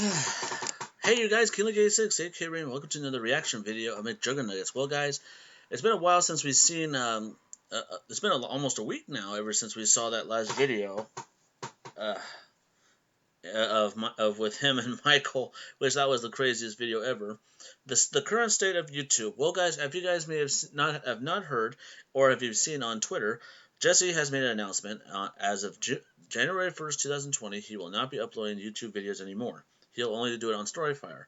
Hey you guys, KingLeague86, aka Rain, welcome to another reaction video of Mcjuggernuggets. Well guys, it's been a while since we've seen, it's been almost a week now ever since we saw that last video of with him and Michael, which that was the craziest video ever. The current state of YouTube. Well guys, if you guys may have not heard, or if you've seen on Twitter, Jesse has made an announcement as of January 1st, 2020, he will not be uploading YouTube videos anymore. He'll only do it on StoryFire.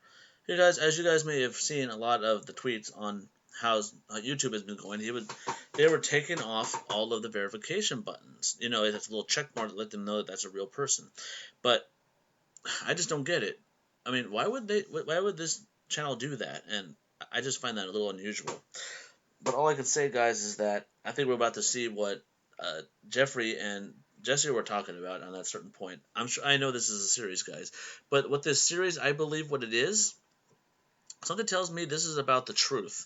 You guys, as you guys may have seen a lot of the tweets on how YouTube has been going, they were taking off all of the verification buttons. You know, it's a little check mark to let them know that that's a real person. But I just don't get it. I mean, why would this channel do that? And I just find that a little unusual. But all I can say, guys, is that I think we're about to see what Jeffrey and Jesse were talking about on that certain point. I know this is a series, guys, but with this series, I believe what it is, something tells me this is about the truth.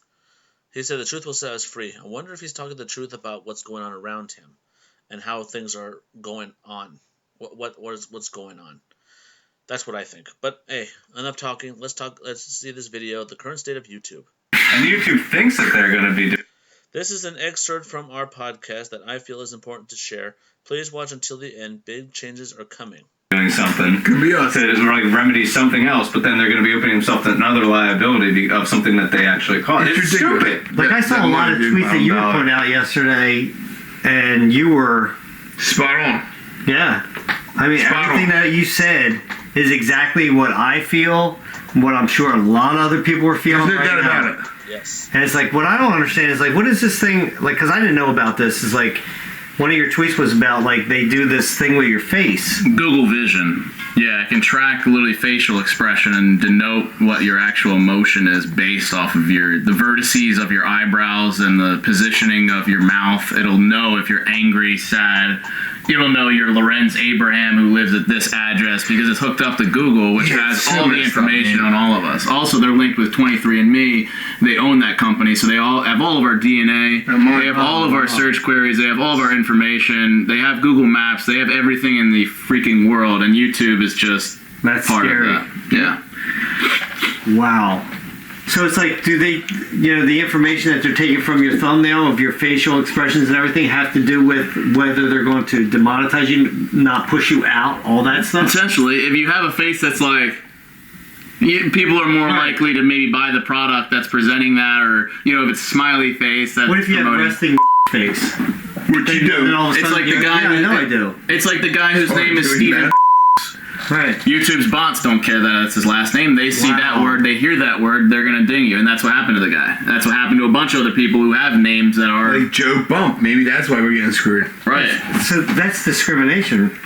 He said the truth will set us free. I wonder if he's talking the truth about what's going on around him and how things are going on. What's going on? That's what I think. But hey, enough talking. Let's see this video, the current state of YouTube. And YouTube thinks that they're going to be doing. This is an excerpt from our podcast that I feel is important to share. Please watch until the end. Big changes are coming. Doing something could be us. It is like remedy something else, but then they're going to be opening themselves to another liability of something that they actually caused. It's stupid. Like I saw a lot of tweets that you were putting out yesterday, and you were spot on. Yeah, I mean everything that you said is exactly what I feel. What I'm sure a lot of other people are feeling There's no doubt now. about it. Yes. And it's like, what I don't understand is like, what is this thing, like, because I didn't know about this, is like, one of your tweets was about, like, they do this thing with your face. Google Vision. Yeah, it can track literally facial expression and denote what your actual emotion is based off of the vertices of your eyebrows and the positioning of your mouth. It'll know if you're angry, sad. It'll know you're Lorenz Abraham who lives at this address because it's hooked up to Google, which has all the information on all of us. Also, they're linked with 23andMe. They own that company, so they all have all of our DNA. They have all of our search queries. They have all of our information. They have Google Maps. They have everything in the freaking world, and YouTube is just part of that. Yeah. Wow. So it's like, do they, the information that they're taking from your thumbnail of your facial expressions and everything have to do with whether they're going to demonetize you, not push you out, all that stuff? Essentially, if you have a face that's like, people are more likely to maybe buy the product that's presenting that, or, if it's a smiley face that's what if you promoting. have resting face? What you do? It's like the guy. Yeah, I know I do. It's like the guy whose name is Steven. Right. YouTube's bots don't care that it's his last name. They see that word, they hear that word, they're gonna ding you, and that's what happened to the guy. That's what happened to a bunch of other people who have names that are like Joe Bump. Maybe that's why we're getting screwed. Right. So that's discrimination.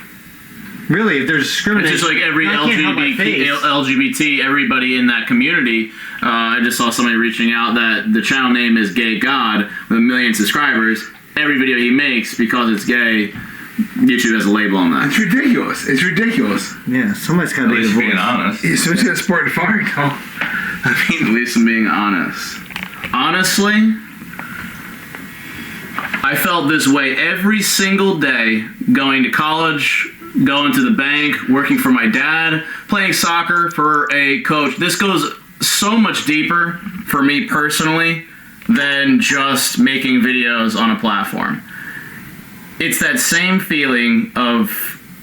Really, if there's discrimination, it's just like every LGBT, everybody in that community. I just saw somebody reaching out that the channel name is Gay God with 1 million subscribers. Every video he makes, because it's gay, YouTube has a label on that. It's ridiculous. It's ridiculous. Yeah, somebody's got to be being honest. Yeah, someone's got to support the fire, though. I mean, at least I'm being honest. Honestly, I felt this way every single day, going to college, going to the bank, working for my dad, playing soccer for a coach. This goes so much deeper for me personally than just making videos on a platform. It's that same feeling of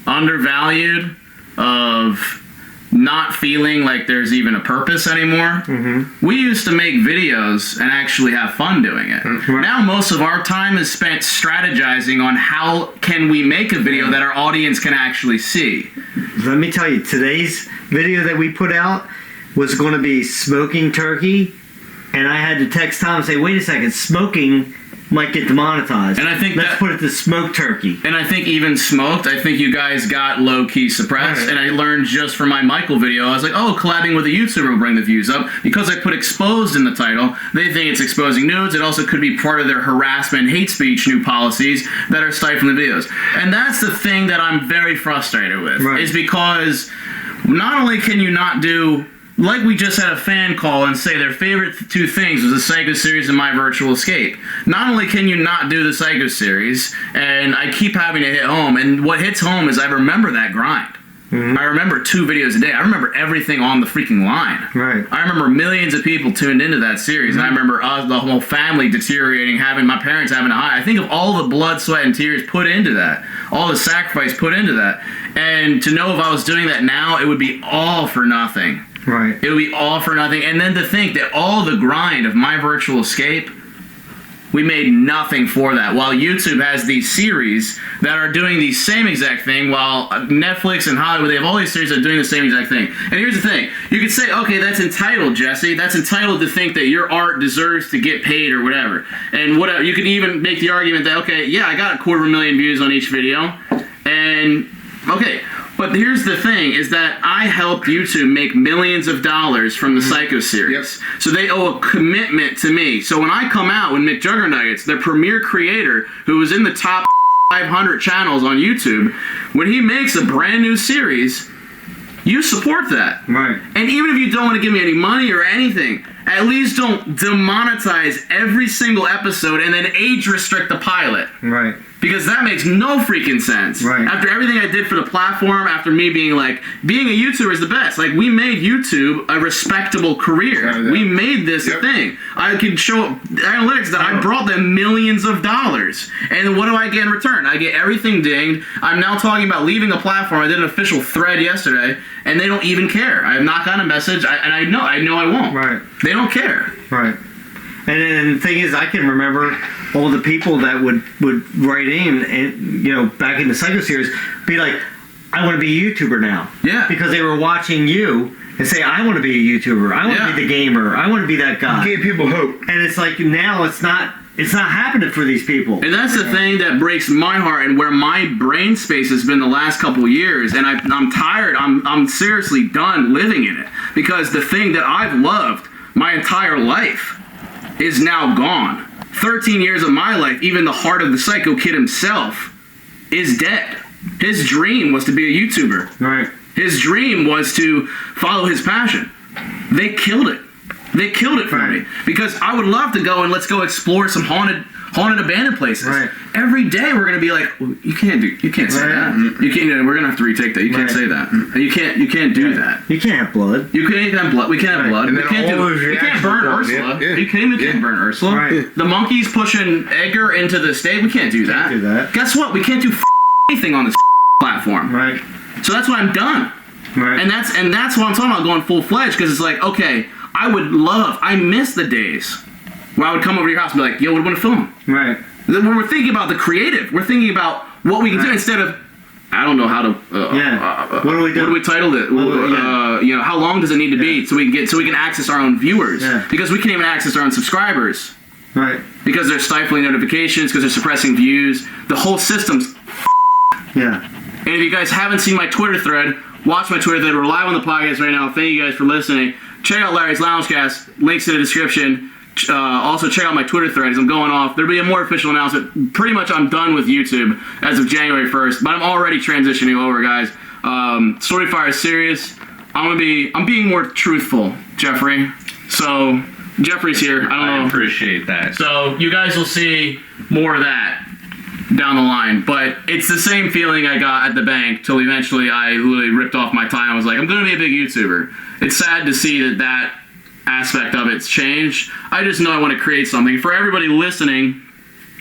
undervalued, of not feeling like there's even a purpose anymore. Mm-hmm. We used to make videos and actually have fun doing it. Mm-hmm. Now most of our time is spent strategizing on how can we make a video that our audience can actually see. Let me tell you, today's video that we put out was going to be smoking turkey, and I had to text Tom and say, wait a second, smoking might get demonetized. And I think let's put it to smoked turkey. And I think even smoked, I think you guys got low-key suppressed. Right. And I learned just from my Michael video, I was like, oh, collabing with a YouTuber will bring the views up. Because I put exposed in the title, they think it's exposing nudes. It also could be part of their harassment, hate speech, new policies that are stifling the videos. And that's the thing that I'm very frustrated with, is because not only can you not do, like we just had a fan call and say their favorite two things was the Psycho series and My Virtual Escape. Not only can you not do the Psycho series, and I keep having to hit home, and what hits home is I remember that grind. I remember 2 videos a day. I remember everything on the freaking line. Right. I remember millions of people tuned into that series. And I remember the whole family deteriorating, having my parents having to hide. I think of all the blood, sweat, and tears put into that. All the sacrifice put into that. And to know if I was doing that now, it would be all for nothing. Right. It would be all for nothing. And then to think that all the grind of my virtual escape, we made nothing for that. While YouTube has these series that are doing the same exact thing, while Netflix and Hollywood, they have all these series that are doing the same exact thing. And here's the thing. You could say, okay, that's entitled, Jesse. That's entitled to think that your art deserves to get paid or whatever. And whatever. You could even make the argument that, okay, yeah, I got 250,000 views on each video. And, okay. But here's the thing, is that I helped YouTube make millions of dollars from the Psycho series. Yep. So they owe a commitment to me. So when I come out with Mcjuggernuggets, their premier creator, who was in the top 500 channels on YouTube, when he makes a brand new series, you support that. Right. And even if you don't want to give me any money or anything, at least don't demonetize every single episode and then age restrict the pilot. Right. Because that makes no freaking sense. Right. After everything I did for the platform, after me being like, being a YouTuber is the best. Like, we made YouTube a respectable career. We made this a thing. I can show analytics that I brought them millions of dollars. And what do I get in return? I get everything dinged. I'm now talking about leaving a platform. I did an official thread yesterday, and they don't even care. I have not gotten a message, and I know I won't. Right. They don't care. Right. And the thing is, I can remember all the people that would write in, and back in the Psycho series, be like, I want to be a YouTuber now. Yeah. Because they were watching you and say, I want to be a YouTuber. I want to be the gamer. I want to be that guy. You gave people hope. And it's like, now it's not happening for these people. And that's the thing that breaks my heart, and where my brain space has been the last couple of years. And I'm tired. I'm seriously done living in it, because the thing that I've loved my entire life is now gone. 13 years of my life, even the heart of the Psycho Kid himself, is dead. His dream was to be a YouTuber. Right. His dream was to follow his passion. They killed it. They killed it for me. Because I would love to go and let's go explore some haunted abandoned places. Right. Every day we're gonna be like, well, you can't say that. You can't. We're gonna have to retake that. You can't say that. You can't do that. You can't have blood. You can't have blood. We can't have blood. We can't burn Ursula. Yeah. You can't burn Ursula. Right. The monkeys pushing Edgar into the stake. We can't do that. Can't do that. Guess what? We can't do anything on this platform. Right. So that's why I'm done. Right. And that's what I'm talking about, going full fledged, because it's like, okay, I miss the days where I would come over to your house and be like, yo, what do you want to film? Right. When we're thinking about the creative, we're thinking about what we can do instead of, I don't know how to. What do we do? What do we title it? How long does it need to be so we can access our own viewers? Yeah. Because we can't even access our own subscribers. Right. Because they're stifling notifications, because they're suppressing views. The whole system's. Yeah. And if you guys haven't seen my Twitter thread, watch my Twitter thread. We're live on the podcast right now. Thank you guys for listening. Check out Larry's Loungecast. Links in the description. Also, check out my Twitter threads. I'm going off. There'll be a more official announcement. Pretty much I'm done with YouTube as of January 1st, but I'm already transitioning over, guys. StoryFire is serious. I'm being more truthful, Jeffrey. So, Jeffrey's here. I don't know. I appreciate that. So, you guys will see more of that down the line, but it's the same feeling I got at the bank till eventually I literally ripped off my tie and was like, I'm going to be a big YouTuber. It's sad to see that aspect of it's changed. I just know I want to create something. For everybody listening,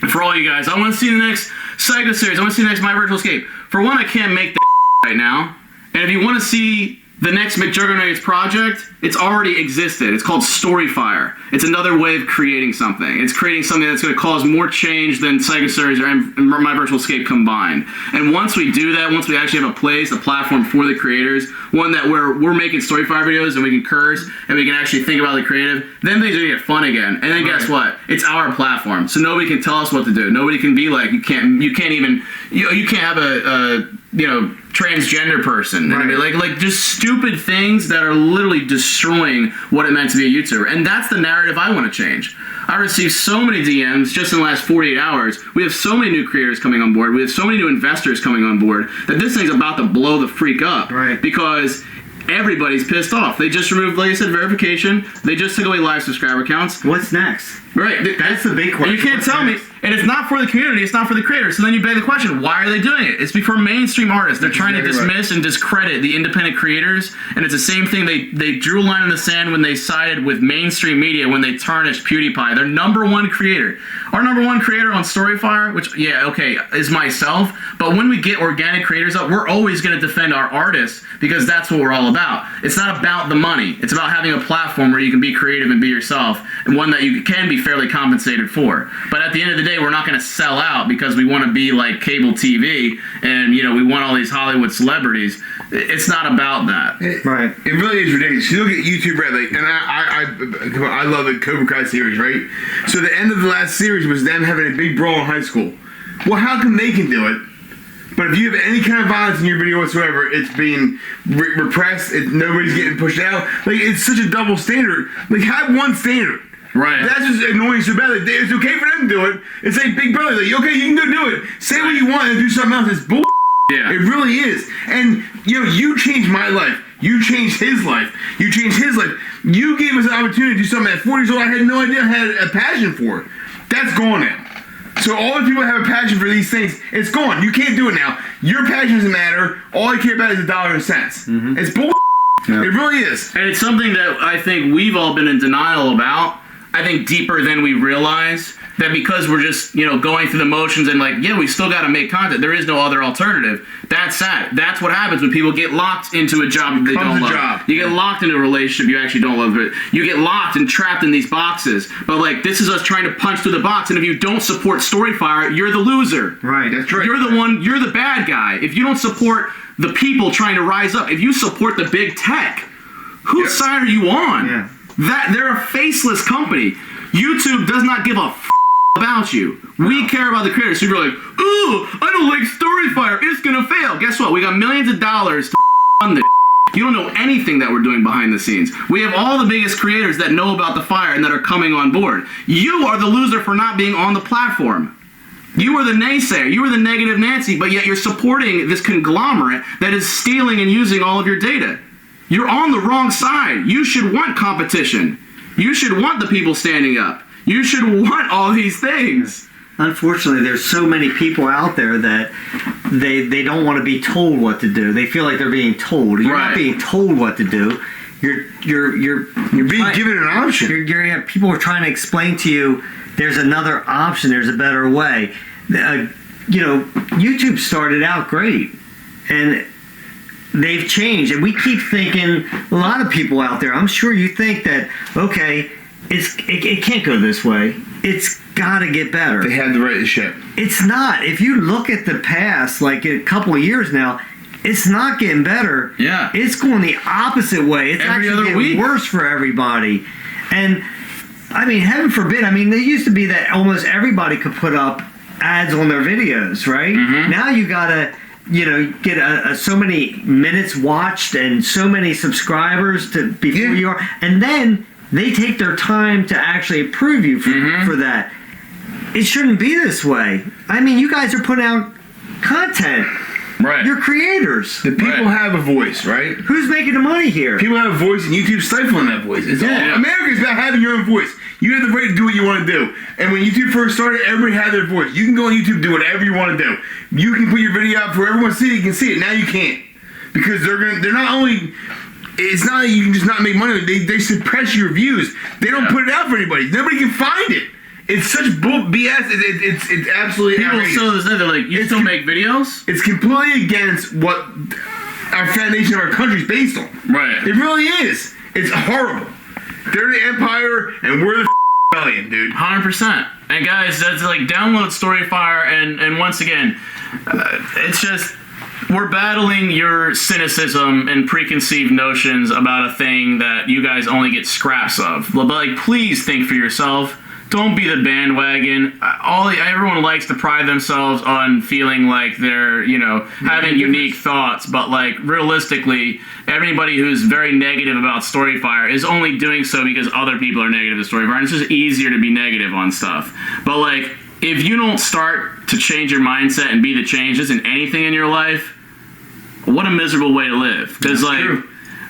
for all you guys, I want to see the next Psycho series. I want to see the next My Virtual Escape. For one, I can't make that right now. And if you want to see the next Mcjuggernuggets project, it's already existed. It's called StoryFire. It's another way of creating something. It's creating something that's going to cause more change than Psycho series and My Virtual Escape combined. And once we do that, once we actually have a place, a platform for the creators, one that we're making StoryFire videos and we can curse and we can actually think about the creative, then things are going to get fun again. And then guess what? It's our platform. So nobody can tell us what to do. Nobody can be like, you can't have a transgender person. Right. Like just stupid things that are literally destroying what it meant to be a YouTuber. And that's the narrative I want to change. I received so many DMs just in the last 48 hours. We have so many new creators coming on board. We have so many new investors coming on board that this thing's about to blow the freak up. Right. Because everybody's pissed off. They just removed, like I said, verification. They just took away live subscriber counts. What's next? Right. That's the big question. You can't What's tell next? me. And it's not for the community, it's not for the creators. So then you beg the question, why are they doing it? It's for mainstream artists. They're trying to dismiss and discredit the independent creators. And it's the same thing. They drew a line in the sand when they sided with mainstream media when they tarnished PewDiePie, their number one creator. Our number one creator on StoryFire, which, is myself. But when we get organic creators up, we're always going to defend our artists because that's what we're all about. It's not about the money. It's about having a platform where you can be creative and be yourself, and one that you can be fairly compensated for. But at the end of the day, we're not going to sell out because we want to be like cable TV and, we want all these Hollywood celebrities. It's not about that. Right. It really is ridiculous. You look at YouTube, right? Like, and I love the Cobra Kai series, right? So the end of the last series was them having a big brawl in high school. Well, how come they can do it? But if you have any kind of violence in your video whatsoever, it's being repressed. Nobody's getting pushed out. Like, it's such a double standard. Like, have one standard. Right. That's just annoying so bad. Like, it's okay for them to do it. It's like Big Brother. Like, okay, you can go do it. Say what you want and do something else. It's bull. Yeah. It really is. And, you changed my life. You changed his life. You changed his life. You gave us an opportunity to do something at 40 years old I had no idea I had a passion for. That's gone now. So all the people that have a passion for these things, it's gone. You can't do it now. Your passion doesn't matter. All you care about is $1 and cents. Mm-hmm. It's bull. Yeah. It really is. And it's something that I think we've all been in denial about. I think deeper than we realize, that because we're just, going through the motions and we still got to make content. There is no other alternative. That's sad. That's what happens when people get locked into a job they don't love. You get locked into a relationship you actually don't love. You get locked and trapped in these boxes. But this is us trying to punch through the box. And if you don't support StoryFire, you're the loser. Right. That's right. You're the bad guy. If you don't support the people trying to rise up, if you support the big tech, whose side are you on? Yeah. They're a faceless company. YouTube does not give a about you. We care about the creators. So you're like, ooh, I don't like StoryFire. It's gonna fail. Guess what? We got millions of dollars to fund this. You don't know anything that we're doing behind the scenes. We have all the biggest creators that know about the fire and that are coming on board. You are the loser for not being on the platform. You are the naysayer. You are the negative Nancy, but yet you're supporting this conglomerate that is stealing and using all of your data. You're on the wrong side. You should want competition. You should want the people standing up. You should want all these things. Unfortunately, there's so many people out there that they don't want to be told what to do. They feel like they're being told. You're not being told what to do. You're being given an option. People are trying to explain to you there's another option. There's a better way. YouTube started out great, and they've changed. And we keep thinking, a lot of people out there, I'm sure you think that, okay, it can't go this way. It's got to get better. They had to right the ship. It's not. If you look at the past, a couple of years now, it's not getting better. Yeah. It's going the opposite way. It's actually getting worse for everybody. And, heaven forbid, there used to be that almost everybody could put up ads on their videos, right? Mm-hmm. Now you got to, get so many minutes watched and so many subscribers before you are. And then they take their time to actually approve you for that. It shouldn't be this way. You guys are putting out content. Right. You're creators. The people have a voice, right? Who's making the money here? People have a voice, and YouTube's stifling that voice. America's about having your own voice. You have the right to do what you want to do. And when YouTube first started, everybody had their voice. You can go on YouTube and do whatever you want to do. You can put your video out for everyone to see it. You can see it. Now you can't. Because they're not only... It's not like you can just not make money. They suppress your views. They don't put it out for anybody. Nobody can find it. It's such bull BS. It's absolutely people outrageous. still say they're like, you still make videos? It's completely against what our foundation of our country is based on. Right. It really is. It's horrible. They're the empire, and we're the rebellion, dude. 100%. And guys, that's download StoryFire, and once again, it's just... We're battling your cynicism and preconceived notions about a thing that you guys only get scraps of. But please think for yourself. Don't be the bandwagon. Everyone likes to pride themselves on feeling like they're, having unique thoughts. But realistically, everybody who's very negative about StoryFire is only doing so because other people are negative to StoryFire. And it's just easier to be negative on stuff. But if you don't start to change your mindset and be the changes in anything in your life, what a miserable way to live. Because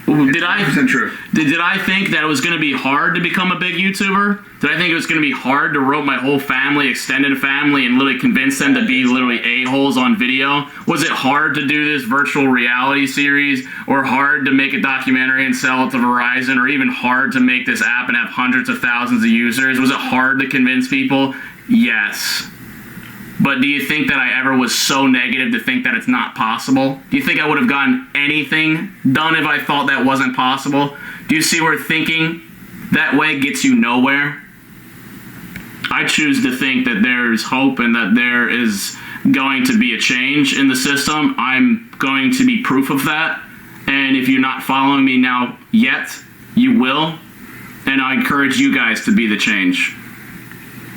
Did I 100% true. Did I think that it was going to be hard to become a big YouTuber? Did I think it was going to be hard to rope my whole family, extended family, and literally convince them to be literally a-holes on video? Was it hard to do this virtual reality series, or hard to make a documentary and sell it to Verizon, or even hard to make this app and have hundreds of thousands of users? Was it hard to convince people? Yes. But do you think that I ever was so negative to think that it's not possible? Do you think I would have gotten anything done if I thought that wasn't possible? Do you see where thinking that way gets you nowhere? I choose to think that there's hope and that there is going to be a change in the system. I'm going to be proof of that. And if you're not following me now yet, you will. And I encourage you guys to be the change.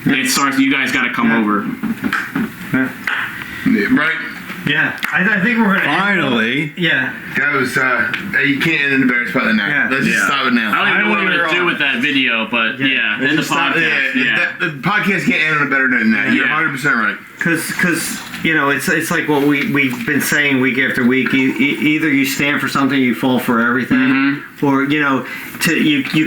It starts. You guys got to come over. Right? Yeah, I think we're gonna Finally. Yeah, That was, you can't end in a better spot than that. Yeah. Let's just stop it now. I don't even know what I'm going to do with that video, but yeah, in the podcast. Yeah. The podcast can't end on a better note than that. You're Yeah. 100% right. because it's like what we've been saying week after week. Either you stand for something, you fall for everything, or you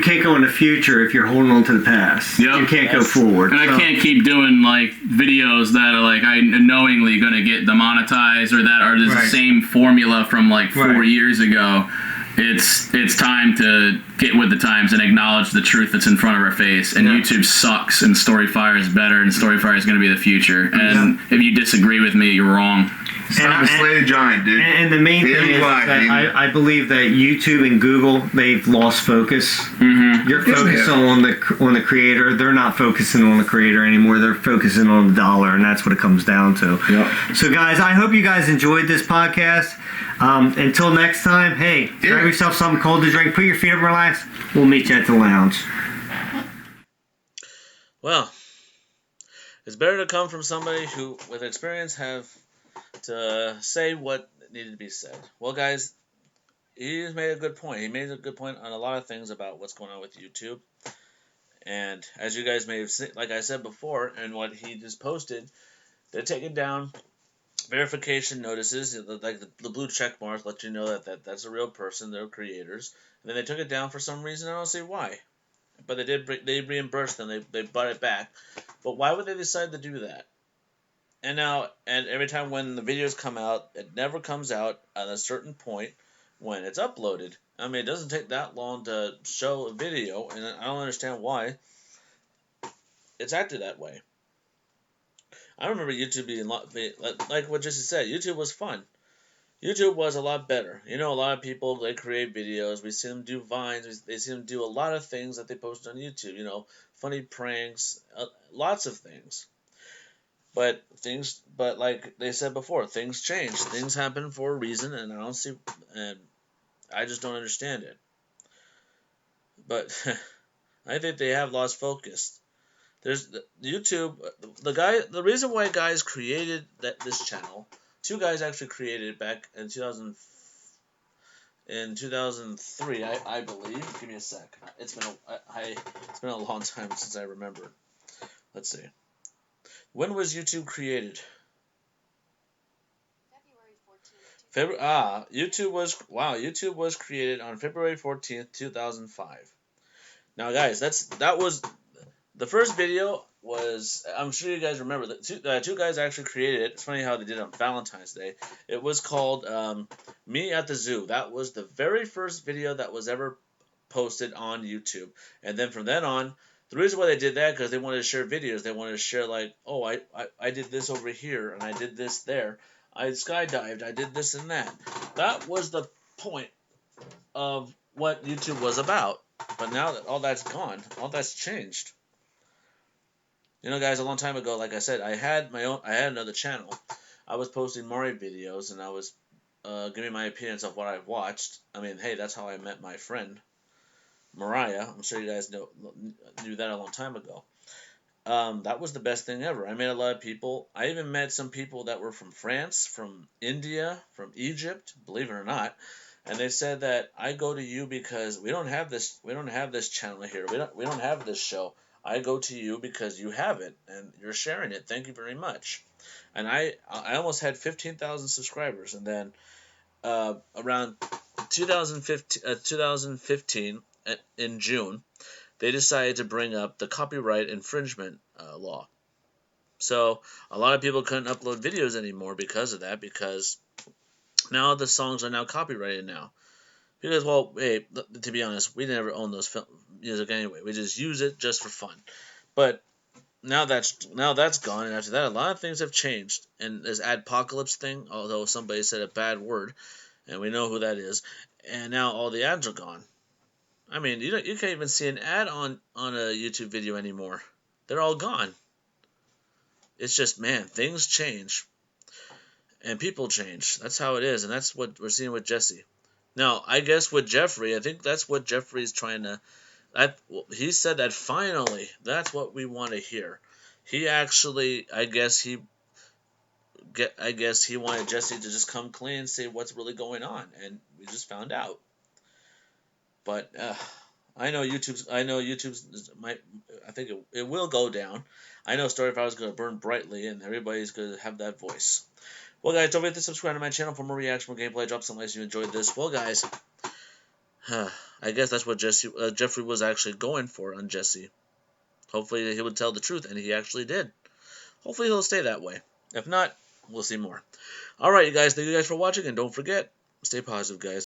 can't go in the future if you're holding on to the past. Yep. You can't go forward. And I can't keep doing like videos that are like I knowingly going to get demonetized or that are the same formula from like 4 years ago. It's time to get with the times and acknowledge the truth that's in front of our face. And YouTube sucks, and StoryFire is better, and StoryFire is going to be the future. And if you disagree with me, you're wrong. Stop a slay the giant, dude. And the main thing is that I believe that YouTube and Google, they've lost focus. You're focusing on the creator. They're not focusing on the creator anymore. They're focusing on the dollar, and that's what it comes down to. Yep. So, guys, I hope you guys enjoyed this podcast. Until next time, hey, grab yourself something cold to drink, put your feet up and relax. We'll meet you at the lounge. Well, it's better to come from somebody who, with experience, have to say what needed to be said. Well, guys, he's made a good point. He made a good point on a lot of things about what's going on with YouTube. And as you guys may have seen, like I said before, and what he just posted, they're taking down verification notices, like the blue check mark, let you know that's a real person, they're creators. And then they took it down for some reason. I don't see why. But they reimbursed them. They bought it back. But why would they decide to do that? And every time when the videos come out, it never comes out at a certain point when it's uploaded. I mean, it doesn't take that long to show a video, and I don't understand why it's acted that way. I remember YouTube being like what Jesse said. YouTube was fun. YouTube was a lot better. A lot of people, they create videos. We see them do vines. They see them do a lot of things that they post on YouTube. Funny pranks, lots of things. But like they said before, things change. Things happen for a reason, and I just don't understand it. But I think they have lost focus. There's YouTube. The reason why guys created this channel, two guys actually created it back in 2003, I believe. Give me a sec. It's been a long time since I remember. Let's see. When was YouTube created? February 14th. YouTube was created on February 14th, 2005. Now, guys, that was the first video. I'm sure you guys remember that two guys actually created it. It's funny how they did it on Valentine's Day. It was called Me at the Zoo. That was the very first video that was ever posted on YouTube. And then from then on, the reason why they did that, because they wanted to share videos. They wanted to share, like, oh, I did this over here, and I did this there. I skydived. I did this and that. That was the point of what YouTube was about. But now that all that's gone, all that's changed. Guys, a long time ago, like I said, I had another channel. I was posting Mario videos, and I was giving my opinions of what I've watched. I mean, hey, that's how I met my friend, Mariah. I'm sure you guys knew that a long time ago. That was the best thing ever. I met a lot of people. I even met some people that were from France, from India, from Egypt, believe it or not. And they said that I go to you because we don't have this channel here. We don't have this show. I go to you because you have it and you're sharing it. Thank you very much. And I almost had 15,000 subscribers, and then around 2015 in June, they decided to bring up the copyright infringement law. So a lot of people couldn't upload videos anymore because of that, because now the songs are now copyrighted now. Because, well, hey, to be honest, we never own those music anyway. We just use it just for fun. But now that's gone, and after that, a lot of things have changed. And this adpocalypse thing, although somebody said a bad word, and we know who that is, and now all the ads are gone. I mean, you can't even see an ad on a YouTube video anymore. They're all gone. It's just, man, things change, and people change. That's how it is, and that's what we're seeing with Jesse. Now, I guess with Jeffrey, I think that's what Jeffrey's trying to. He said that finally, that's what we want to hear. He actually, I guess he wanted Jesse to just come clean and say what's really going on, and we just found out. But I know YouTube's I think it will go down. I know StoryFire is going to burn brightly, and everybody's going to have that voice. Well, guys, don't forget to subscribe to my channel for more reaction, more gameplay. Drop some likes if you enjoyed this. Well, guys, I guess that's what Jeffrey was actually going for on Jesse. Hopefully he would tell the truth, and he actually did. Hopefully he'll stay that way. If not, we'll see more. All right, you guys. Thank you guys for watching, and don't forget, stay positive, guys.